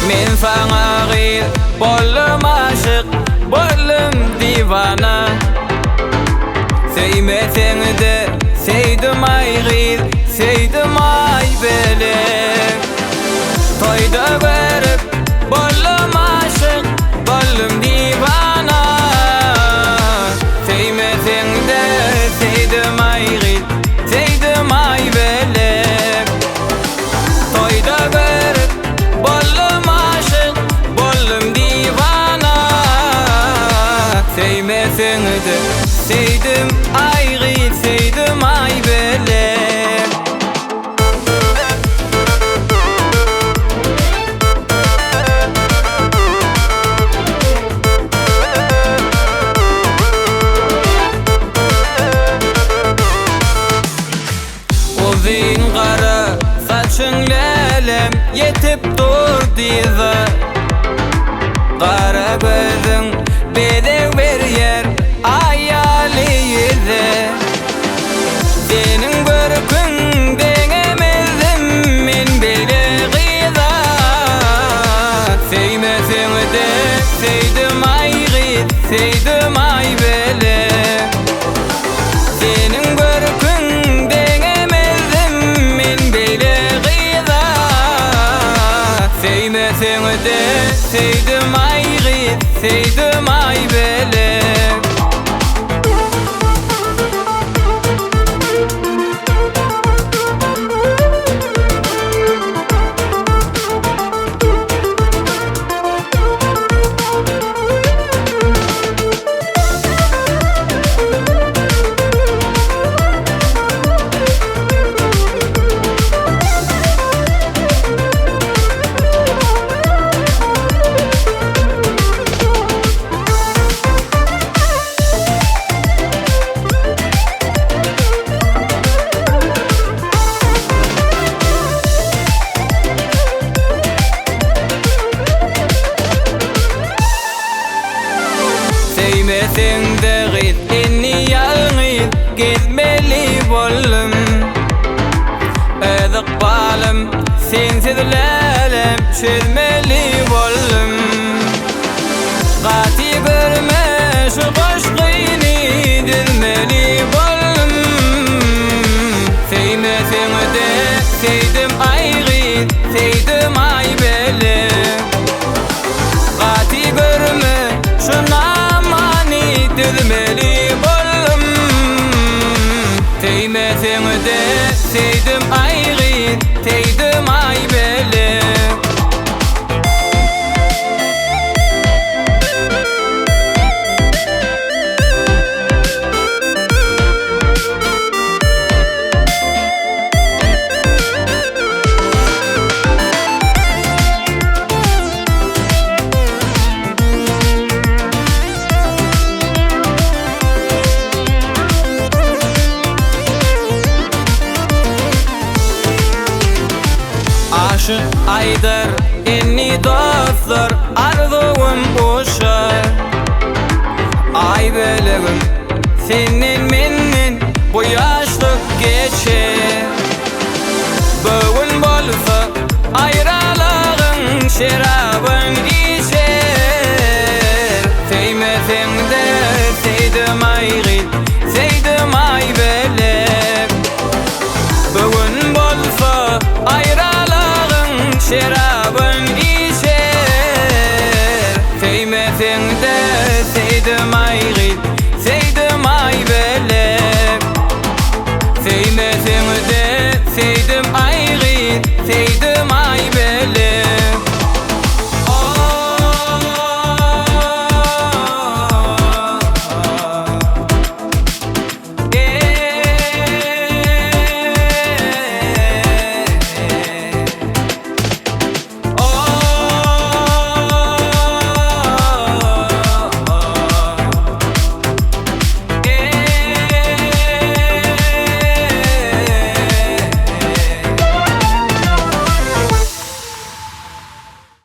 Men sana gıyl bollum aşık, bollum divana. Sevmesen de sevdim ay gıyl, sevdim ay belek. Toyda görüp bollum aşık, bollum divana. Sevmesen de sevdim ay gıyl, sevdim ay belek. Toyda görüp bollum aşık, bollum divana. Sevmesen de sevdim ay gıyl, sevdim ay belek. Uzun qara saçın lelem yetip dur diza. Qara gözün bedek bir yer ayaliydi. Senin görkün denemezdim men bile gıyda. Sevmesen de sevdim ay gıyt, sevdim ay belek. Senin görkün denemezdim men bile gıyda. Sevmesen de sevdim ay gıyt, sevdim ay belek. Sevmesen de gıyt inni yalngıyt, gitmeli bollum. Ödük balım sensiz lelem, çözmeli bollum. Gati görme şu koşkıyni, dizmeli bollum. Sevmesen de sevdim ay gıyt, sevdim ay belek. Gati görme şuna düzmeli bollum. Sevmesen de sevdim ay gıyt, sevdim ay belek. Aşık aydır inni dostlar, arzuum uşar. Ay beleğim senin menin bu yaşlık geçer. Bugün bolsa ayrılığın şerabın içer. Sevmesen de sevdim ay gıyt,